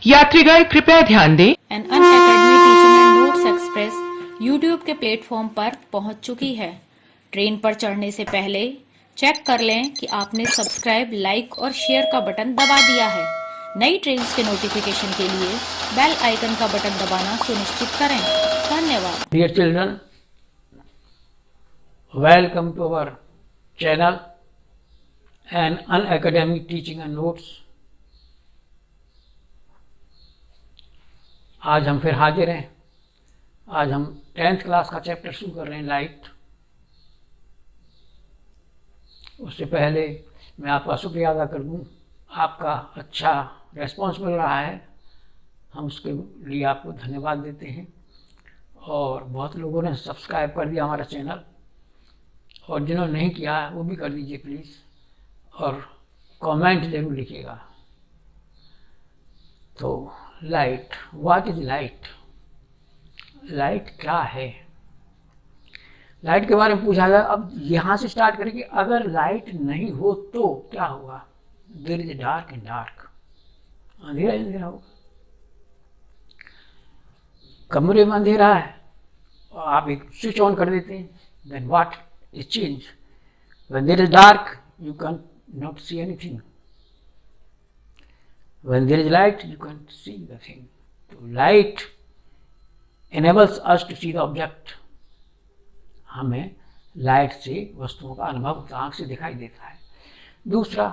यात्रीगण कृपया ध्यान दें। An Unacademy teaching and notes express YouTube के प्लेटफॉर्म पर पहुंच चुकी है। ट्रेन पर चढ़ने से पहले चेक कर लें कि आपने सब्सक्राइब, लाइक और शेयर का बटन दबा दिया है। नई ट्रेन्स के नोटिफिकेशन के लिए बेल आइकन का बटन दबाना सुनिश्चित करें। धन्यवाद। Dear children, welcome to our channel and Unacademy Teaching and Notes। आज हम फिर हाजिर हैं। आज हम 10th क्लास का चैप्टर शुरू कर रहे हैं, लाइट। उससे पहले मैं आपका शुक्रिया अदा कर दूं। आपका अच्छा रेस्पॉन्स मिल रहा है, हम उसके लिए आपको धन्यवाद देते हैं। और बहुत लोगों ने सब्सक्राइब कर दिया हमारा चैनल, और जिन्होंने नहीं किया है वो भी कर दीजिए प्लीज़, और कमेंट ज़रूर लिखिएगा। तो light, what is light? Light क्या है? लाइट के बारे में पूछा जाए। अब यहाँ से स्टार्ट करेंगे। अगर लाइट नहीं हो तो क्या होगा? There is dark and dark, अंधेरा ही अंधेरा होगा। कमरे में अंधेरा है और आप एक स्विच ऑन कर देते हैं, then what is change? When there is dark you can not see anything, when there is light you can see the thing. So light enables us to see the object। हमें light से वस्तुओं का अनुभव आँख से दिखाई देता है। दूसरा,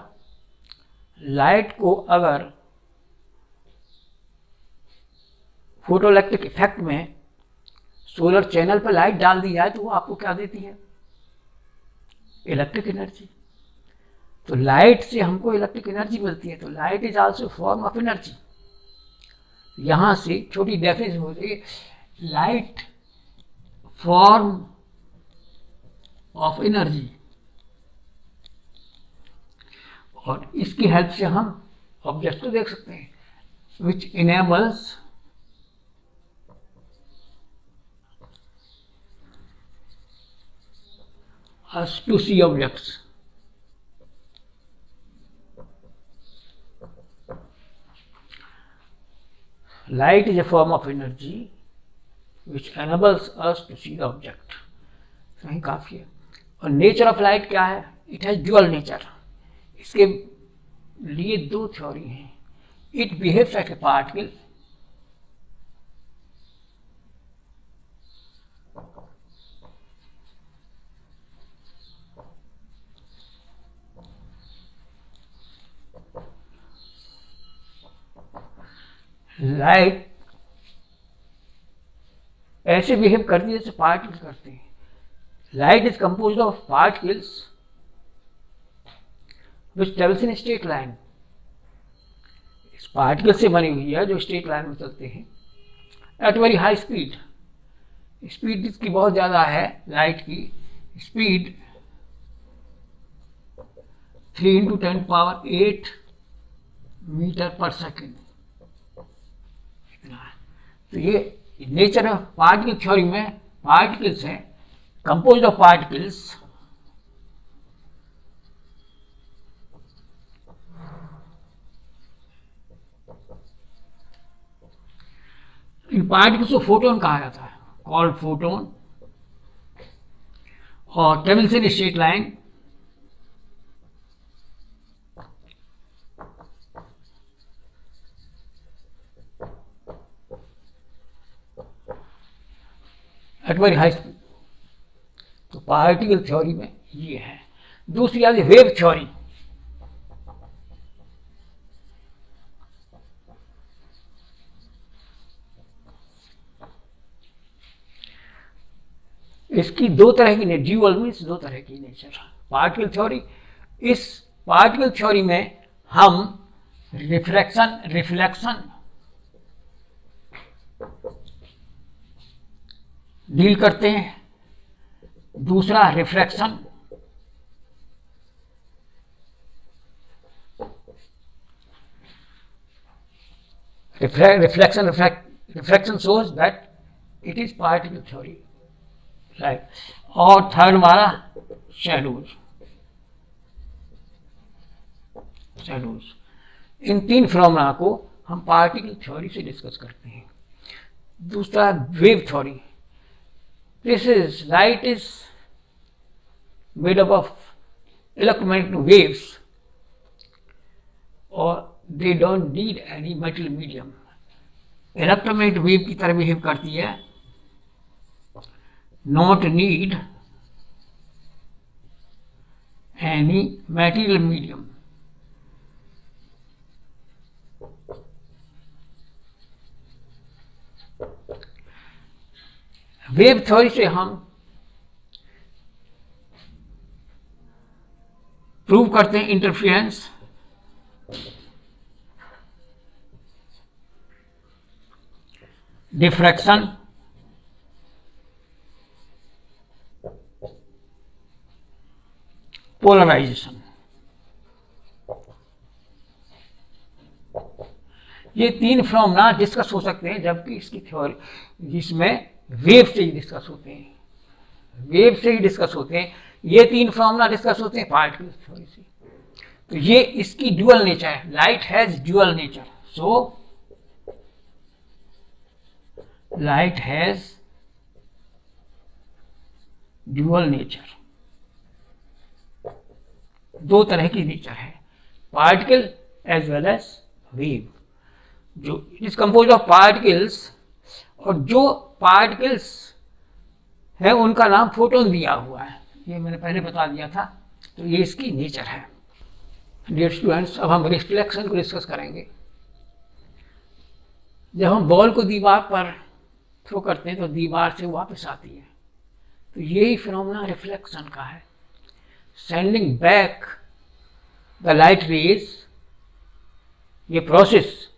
लाइट को अगर फोटोइलेक्ट्रिक इफेक्ट में सोलर चैनल पर लाइट डाल दी जाए तो वो आपको क्या देती है? Electric energy. तो लाइट से हमको इलेक्ट्रिक एनर्जी मिलती है। तो light is also form of energy. यहाँ से छोटी डेफिनेशन होती है, लाइट फॉर्म ऑफ एनर्जी। और इसकी हेल्प से हम ऑब्जेक्ट को देख सकते हैं, विच enables us to see objects। Light is a form of energy which enables us to see the object। सही, काफी है। और नेचर ऑफ लाइट क्या है? It has dual nature. इसके लिए दो थ्योरी हैं। It behaves like a particle, light ऐसे बिहेव करती है जैसे पार्टिकल करते हैं। Light is composed of particles which travels in straight line. इस पार्टिकल से बनी हुई है जो स्ट्रेट लाइन में चलते हैं at very high speed. Speed इसकी बहुत ज़्यादा है। लाइट की स्पीड 3 × 10⁸ मीटर पर सेकेंड। तो ये नेचर ऑफ पार्टिकल थ्योरी में पार्टिकल्स हैं, कंपोज्ड ऑफ पार्टिकल्स। इन पार्टिकल्स को फोटोन कहा जाता है, कॉल्ड फोटोन। और travels in straight line. At very high speed. तो पार्टिकल थ्योरी में ये है। दूसरी आती है वेव थ्योरी। इसकी दो तरह की ड्यूअल मीन्स दो तरह की नेचर। पार्टिकल थ्योरी, इस पार्टिकल थ्योरी में हम रिफ्लेक्शन डील करते हैं। दूसरा refraction. Reflection shows that it is particle theory, right. और थर्ड हमारा शैडोज। इन तीन फिनोमेना को हम पार्टिकल थ्योरी से डिस्कस करते हैं। दूसरा wave theory, this is light is made up of electromagnetic waves और they don't need any metal medium. Electromagnetic wave की तरह बिहेव करती है, not need any material medium. Wave theory से हम प्रूव करते हैं इंटरफेरेंस, डिफ्रैक्शन, पोलराइजेशन। ये तीन फिनोमेना डिस्कस हो सकते हैं, जबकि इसकी थ्योरी जिसमें वेव से ही डिस्कस होते हैं, वेव से ही डिस्कस होते हैं। ये तीन फिनोमेना डिस्कस होते हैं पार्टिकल थ्योरी से। तो ये इसकी ड्यूअल नेचर है, light has dual nature, so light has dual nature. दो तरह की नेचर है, particle as well as wave. जो it is compose of particles, और जो पार्टिकल्स है उनका नाम फोटोन दिया हुआ है, ये मैंने पहले बता दिया था। तो ये इसकी नेचर है। डियर स्टूडेंट्स, अब हम रिफ्लेक्शन को डिस्कस करेंगे। जब हम बॉल को दीवार पर थ्रो करते हैं तो दीवार से वापस आती है, तो यही फिनोमेना रिफ्लेक्शन का है। Sending back the light rays, ये प्रोसेस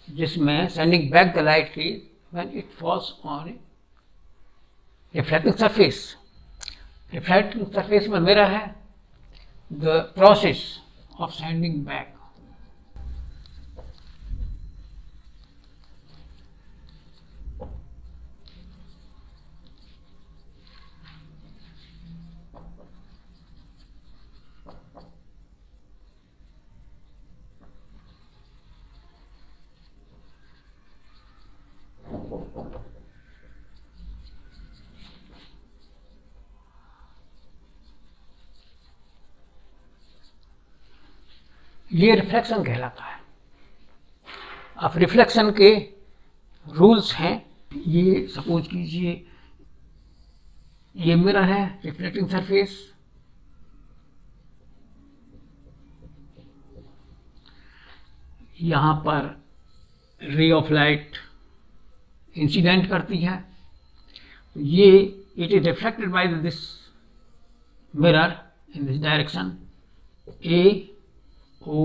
जिसमें sending back the light rays when it falls on reflecting surface. Reflecting surface में मिरर है, the process of sending back. ये रिफ्लेक्शन कहलाता है। अब रिफ्लेक्शन के रूल्स हैं, ये सपोज कीजिए ये मिरर है, रिफ्लेक्टिंग सरफेस, यहाँ पर रे ऑफ लाइट इंसिडेंट करती है, ये it is reflected by this mirror in this direction A O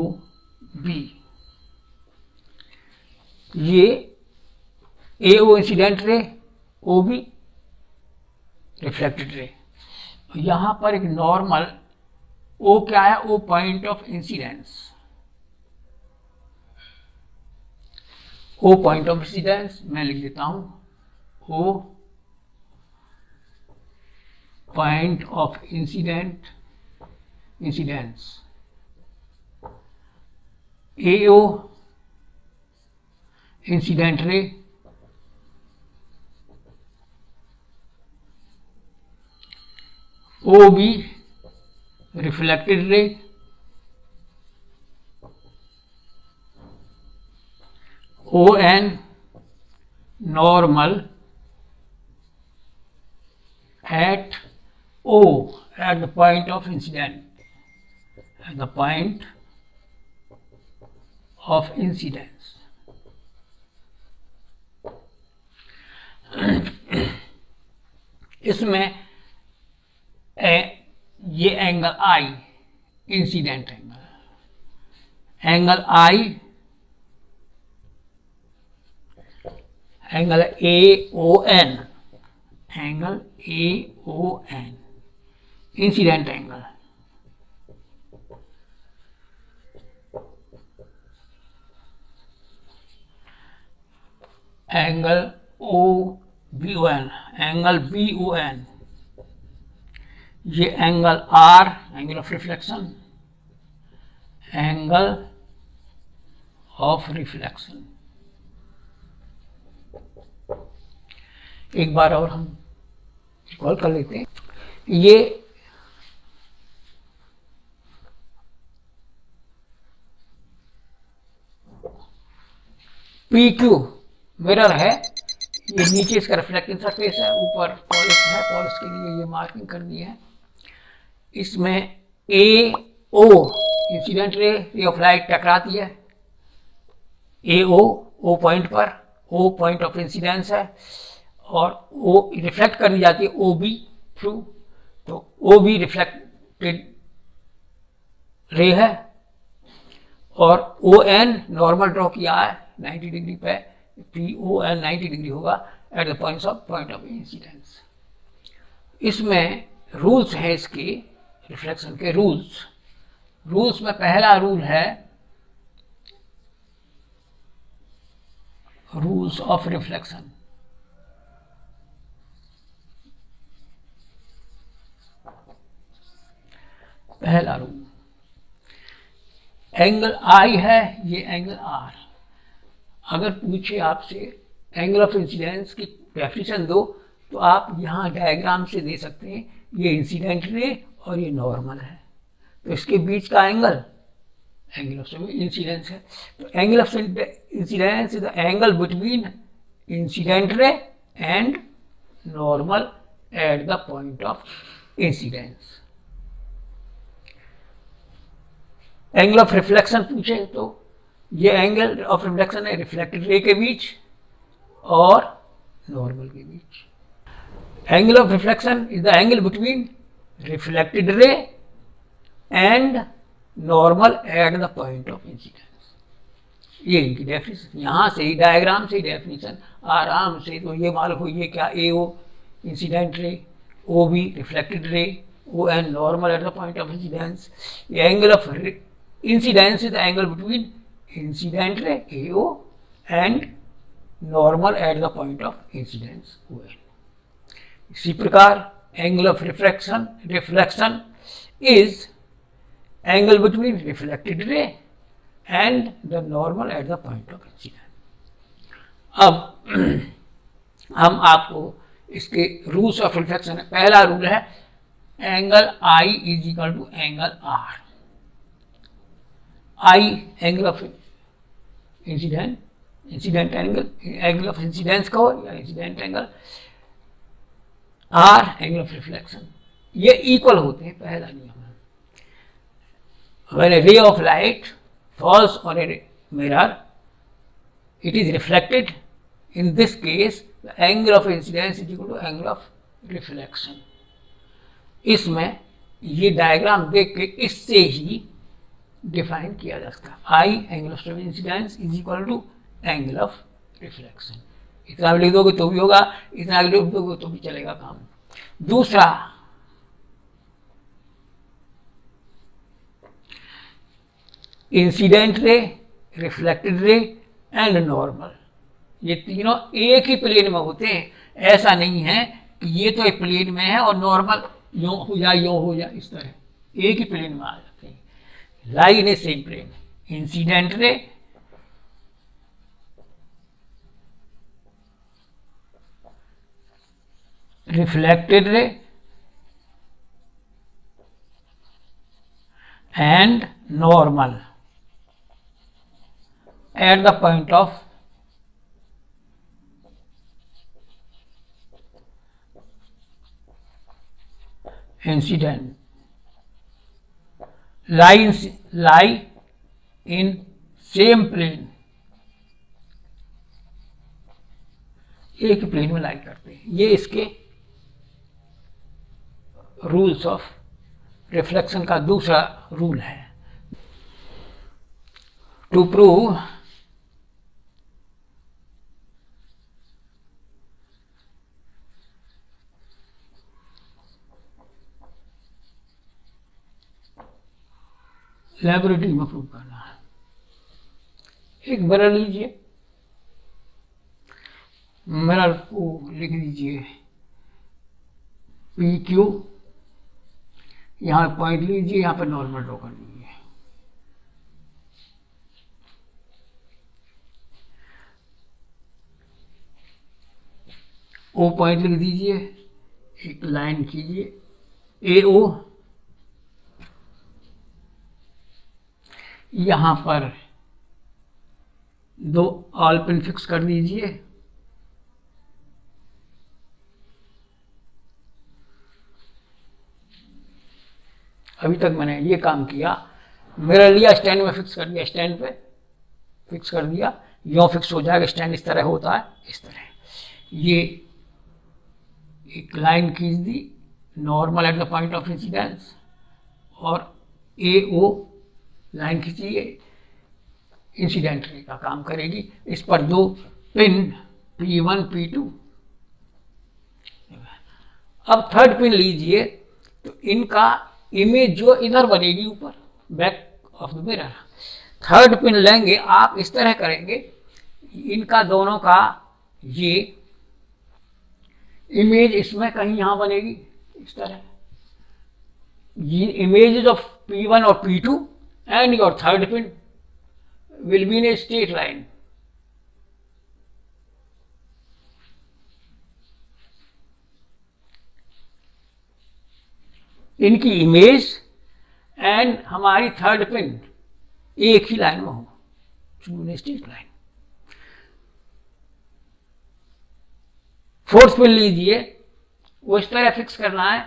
B. ये A O incident ray, O be reflected ray. यहां पर एक नॉर्मल ओ क्या है, O point of incidence, O point of incidence मैं लिख देता हूं, O point of incidence, AO incident ray, OB reflected ray, ON normal at O, at the point of incident, at the point of incidence. इसमें ये angle I incident angle, angle I angle A O N, angle A O N incident angle, angle O B O N, angle B O N, ये angle R angle of reflection, angle of reflection. एक बार और हम recall कर लेते हैं। ये PQ mirror है, ये नीचे इसका रिफ्लेक्टिंग सरफेस है, ऊपर पॉलिश है, पॉलिश के लिए ये मार्किंग कर दी है। इसमें AO incident ray of light टकराती है, ओ पॉइंट पर, O पॉइंट ऑफ इंसिडेंस है, और O रिफ्लेक्ट कर दी जाती है OB थ्रू, तो OB रिफ्लेक्टेड रे है, और ON नॉर्मल ड्रॉ किया है 90 डिग्री पे, PON 90 डिग्री होगा eight the point of incidence. इसमें रूल्स हैं इसके रिफ्लेक्शन के रूल्स में पहला रूल है रूल्स ऑफ रिफ्लेक्शन। पहला रूल, एंगल I है, ये एंगल R। अगर पूछे आपसे एंगल ऑफ इंसिडेंस की डेफिनेशन दो, तो आप यहाँ डायग्राम से दे सकते हैं, ये इंसिडेंट रे और ये नॉर्मल है, तो इसके बीच का एंगल ऑफ इंसिडेंस है। तो angle of incidence is the angle between incident ray and normal at the point of incidence. Angle of reflection पूछे तो ये एंगल ऑफ रिफ्लेक्शन है रिफ्लेक्टेड रे के बीच और नॉर्मल के बीच। Angle of reflection is the angle between reflected ray and normal at the point of incidence. ये इनकी डेफिनेशन, यहाँ से ही डायग्राम से ही डेफिनेशन आराम से, तो ये मालूम हो ये क्या, AO incident ray, OB reflected ray, ON normal at the point of incidence. Angle of incidence is the angle between incident ray AO and normal at the point of incidence ON। इसी प्रकार angle of reflection is angle between reflected ray and the normal at the point of incidence. अब हम आपको इसके rules of reflection, पहला rule है angle I is equal to angle R। I angle of incident angle of incidence का हो या incident angle, R angle of reflection, ये इक्वल होते हैं। पहला नियम है, when a ray of light falls on a mirror, it is reflected. In this case, the angle of incidence is equal to angle of reflection. इसमें ये diagram देख के इससे ही डिफाइन किया जा सकता है। I angle of incidence is equal to angle of reflection. इतना भी लिख दोगे तो भी होगा, इतना भी लिख दोगे तो भी चलेगा काम। दूसरा, incident ray, reflected ray and normal, ये तीनों एक ही प्लेन में होते हैं। ऐसा नहीं है कि ये तो एक प्लेन में है और नॉर्मल यूं हो जाए, इस तरह एक ही प्लेन में आ जाते हैं। Line a same plane, incident ray, reflected ray and normal at the point of incident lie in same plane, एक ही प्लेन में लाई करते हैं। ये इसके रूल्स ऑफ रिफ्लेक्शन का दूसरा रूल है। टू प्रूव लैबोरेटरी में प्रूव करना है। एक मिरर लीजिए, मिरर को लिख दीजिए PQ, यहाँ पॉइंट लीजिए, यहाँ पर नॉर्मल ड्रॉ कर लीजिए। ओ पॉइंट लिख दीजिए, एक लाइन कीजिए AO, यहाँ पर 2 ऑल पिन फिक्स कर दीजिए। अभी तक मैंने ये काम किया, मिरर लिया, स्टैंड में फिक्स कर दिया, स्टैंड पे फिक्स कर दिया, यूँ फिक्स हो जाएगा। स्टैंड इस तरह होता है, इस तरह। ये एक लाइन खींच दी, normal at the point of incidence, और AO लाइन खींचिए, इंसिडेंट रे का काम करेगी। इस पर 2 पिन P1 P2। अब थर्ड पिन लीजिए, तो इनका इमेज जो इधर बनेगी ऊपर, back of the mirror. Third pin लेंगे आप, इस तरह करेंगे, इनका दोनों का ये इमेज इसमें कहीं यहां बनेगी, इस तरह। ये इमेजेस ऑफ P1 और P2 and your third pin will be in a straight line. इनकी इमेज एंड हमारी थर्ड पिन एक ही लाइन में हो, स्ट्रेट लाइन। फोर्थ पिन लीजिए, वो इस तरह फिक्स करना है,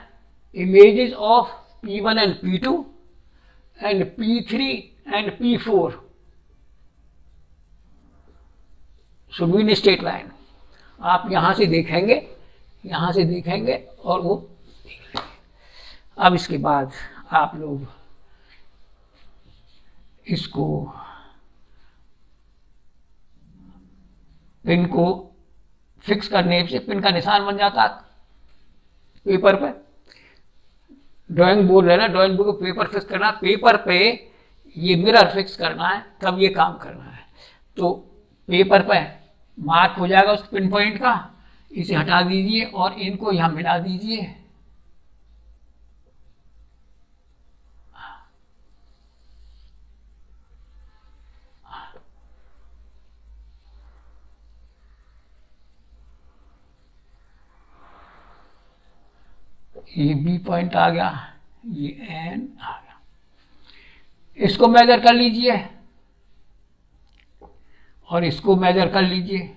images of P1 and P2 and P3 and P4 should be in straight line. आप यहां से देखेंगे, यहां से देखेंगे और वो देख लेंगे। अब इसके बाद आप लोग इसको पिन को फिक्स करने से पिन का निशान बन जाता पेपर पे। ड्राइंग बोर्ड लेना, ड्राइंग बोर्ड को पेपर फिक्स करना, पेपर पे ये मिरर फिक्स करना है, तब ये काम करना है। तो पेपर पे मार्क हो जाएगा उस पिन पॉइंट का, इसे हटा दीजिए और इनको यहां मिला दीजिए। ये B पॉइंट आ गया, ये N आ गया। इसको मेजर कर लीजिए और इसको मेजर कर लीजिए।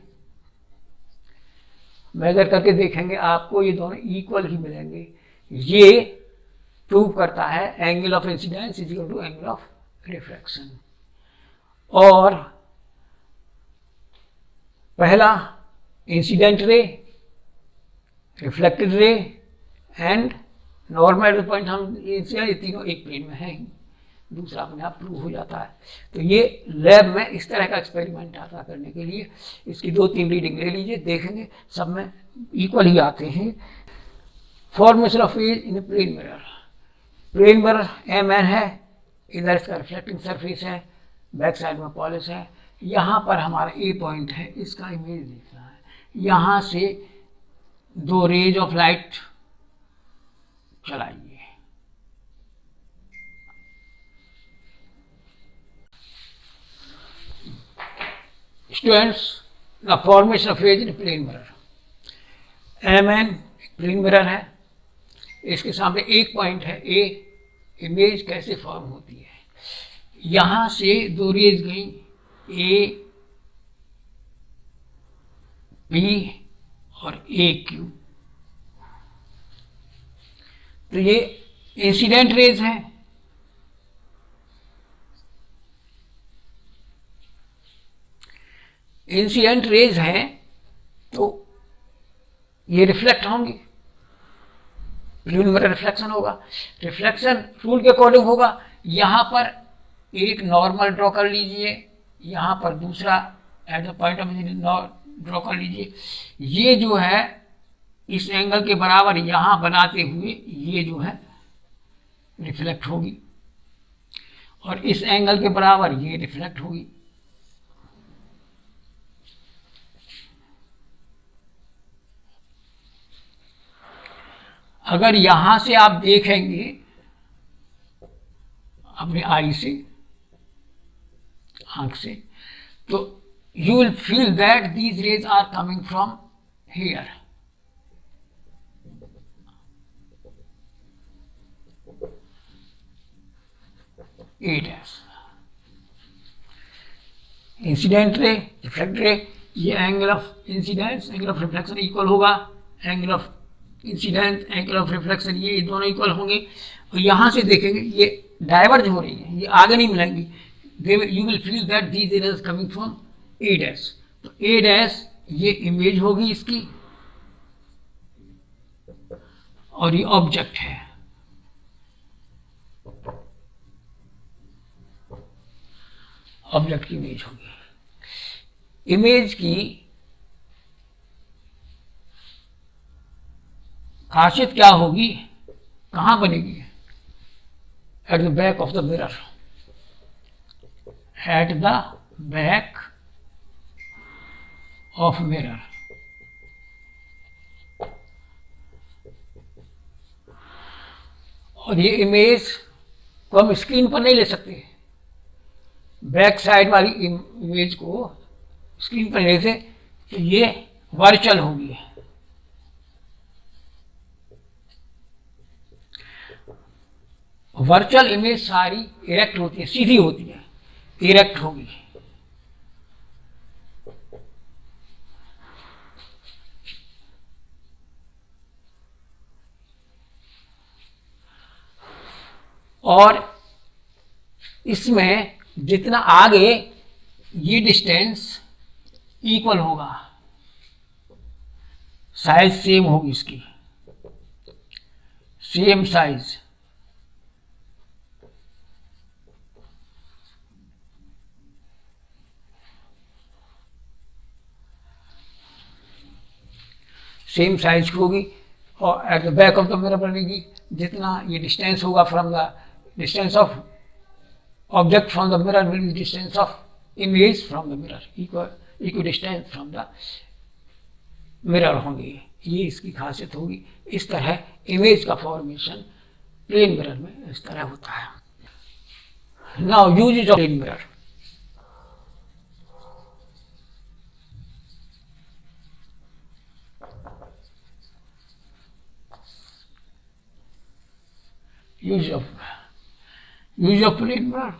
मेजर करके देखेंगे आपको ये दोनों इक्वल ही मिलेंगे। ये प्रूव करता है angle of incidence is equal to angle of refraction. और पहला incident ray, reflected ray and normal point, हम ये तीनों एक प्लेन में हैं, दूसरा अपने आप प्रूव हो जाता है। तो ये लैब में इस तरह का एक्सपेरिमेंट आता करने के लिए इसकी 2-3 रीडिंग ले लीजिए, देखेंगे सब में इक्वल ही आते हैं। Formation of phase in plane mirror. Plane mirror MN है, इधर इसका रिफ्लेक्टिंग सरफेस है, बैक साइड में पॉलिश है। यहाँ पर हमारा A पॉइंट है, इसका इमेज देखना है। यहाँ से 2 रेज ऑफ लाइट चलाइए। Students, the formation of phase in plane mirror. MN plane mirror है, इसके सामने एक पॉइंट है A। इमेज कैसे फॉर्म होती है, यहां से 2 रेज गई A B और AQ। तो ये इंसिडेंट रेज हैं। इंसिडेंट रेज हैं तो ये रिफ्लेक्ट होंगी, प्लेन मिरर रिफ्लेक्शन होगा। रिफ्लेक्शन रूल के अकॉर्डिंग होगा। यहाँ पर एक नॉर्मल ड्रॉ कर लीजिए, यहाँ पर दूसरा eight the point of draw कर लीजिए। ये जो है इस एंगल के बराबर यहाँ बनाते हुए ये जो है रिफ्लेक्ट होगी, और इस एंगल के बराबर ये रिफ्लेक्ट होगी। अगर यहां से आप देखेंगे अपने आई से, आंख से, तो you will feel that these rays are coming from here. A dash. Incident ray, reflect ray, ये angle of incidence angle of reflection equal होगा, angle of incidence angle of reflection ये दोनों इक्वल होंगे। और यहाँ से देखेंगे ये डाइवर्ज हो रही है, ये आगे नहीं मिलेंगी। You will feel that these rays coming from A dash. तो ए डैश ये इमेज होगी इसकी, और ये ऑब्जेक्ट है। ऑब्जेक्ट की इमेज होगी। इमेज की खासियत क्या होगी, कहाँ बनेगी? At the back of the mirror. At the back of mirror. और ये इमेज को हम स्क्रीन पर नहीं ले सकते। बैक साइड वाली इमेज को स्क्रीन पर ले से, तो ये वर्चुअल होगी। वर्चुअल इमेज सारी इरेक्ट होती है, सीधी होती है, इरेक्ट होगी। और इसमें जितना आगे ये डिस्टेंस इक्वल होगा, साइज सेम होगी इसकी, सेम साइज। सेम साइज की होगी। और at the back of the mirror बनेगी, जितना ये डिस्टेंस होगा from the distance of object from the mirror will be distance of image from the mirror, equal distance from the mirror होंगे। ये इसकी खासियत होगी। इस तरह इमेज का फॉर्मेशन प्लेन मिरर में इस तरह होता है। Now uses of plane mirror. Use of plane mirror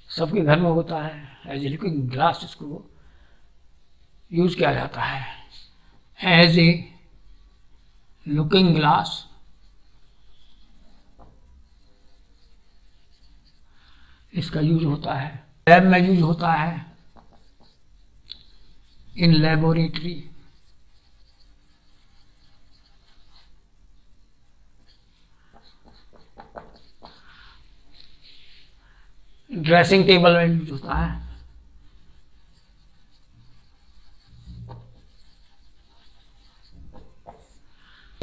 सबके घर में होता है। एज ए लुकिंग ग्लास इसको यूज किया जाता है। एज ए लुकिंग ग्लास इसका यूज होता है। लैब में यूज होता है, इन लेबोरेटरी। ड्रेसिंग टेबल में यूज होता है।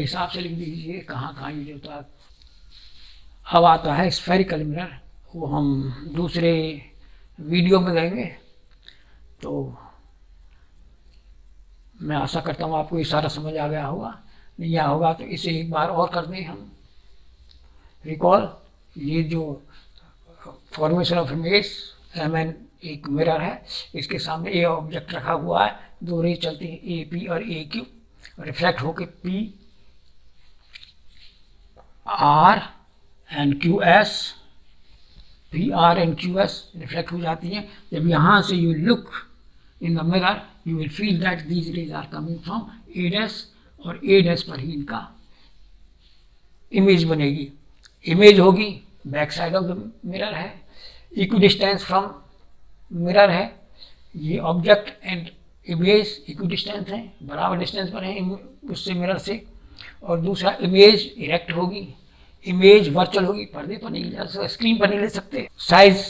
हिसाब से लिख दीजिए कहाँ कहाँ यूज होता है। अब आता है स्फेरिकल मिरर, वो हम दूसरे वीडियो में देंगे। तो मैं आशा करता हूँ आपको ये सारा समझ आ गया होगा। नहीं आया होगा तो इसे एक बार और कर दें हम रिकॉल। ये जो फॉर्मेशन ऑफ इमेज एमएन एक मिरर है, इसके सामने ए ऑब्जेक्ट रखा हुआ है, दो रे चलती हैं ए पी और ए क्यू, रिफ्लेक्ट होके P R and Q S, P R and Q S reflect हो जाती हैं। जब यहाँ से you look in the mirror you will feel that these rays are coming from A dash, और A dash पर ही इनका इमेज बनेगी। इमेज होगी back side of the mirror है, इक्वी डिस्टेंस फ्रॉम मिरर है। ये object and image equi distance है, बराबर डिस्टेंस पर है उससे मिरर से। और दूसरा इमेज इरेक्ट होगी, इमेज वर्चुअल होगी, पर्दे पर नहीं ले सकते, स्क्रीन पर नहीं ले सकते। साइज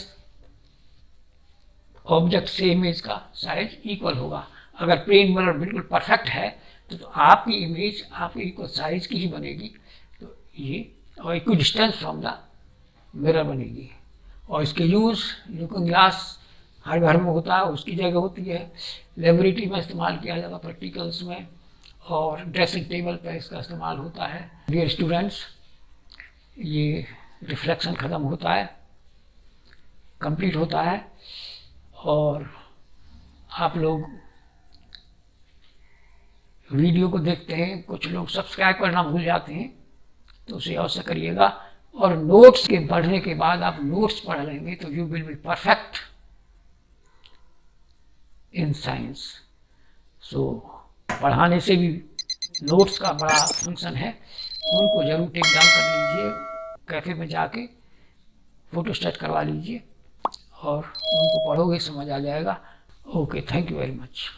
ऑब्जेक्ट से इमेज का साइज इक्वल होगा। अगर प्लेन मिरर बिल्कुल परफेक्ट है तो आपकी इमेज आपके इक्वल साइज की ही बनेगी। तो ये और equi distance from the mirror बनेगी। और इसके यूज़ लुकिंग ग्लास हर घर में होता है, उसकी जगह होती है। लेबोरेटरी में इस्तेमाल किया जाता है, प्रैक्टिकल्स में, और ड्रेसिंग टेबल पर इसका इस्तेमाल होता है। डियर स्टूडेंट्स, ये रिफ्लेक्शन ख़त्म होता है, कंप्लीट होता है। और आप लोग वीडियो को देखते हैं, कुछ लोग सब्सक्राइब करना भूल जाते हैं, तो उसे अवश्य करिएगा। और नोट्स के पढ़ने के बाद आप नोट्स पढ़ लेंगे तो you will be perfect in science. So पढ़ाने से भी नोट्स का बड़ा फंक्शन है, उनको जरूर टेक डाउन कर लीजिए, कैफ़े में जाके फोटोस्टेट करवा लीजिए और उनको पढ़ोगे समझ आ जाएगा। Okay, thank you very much.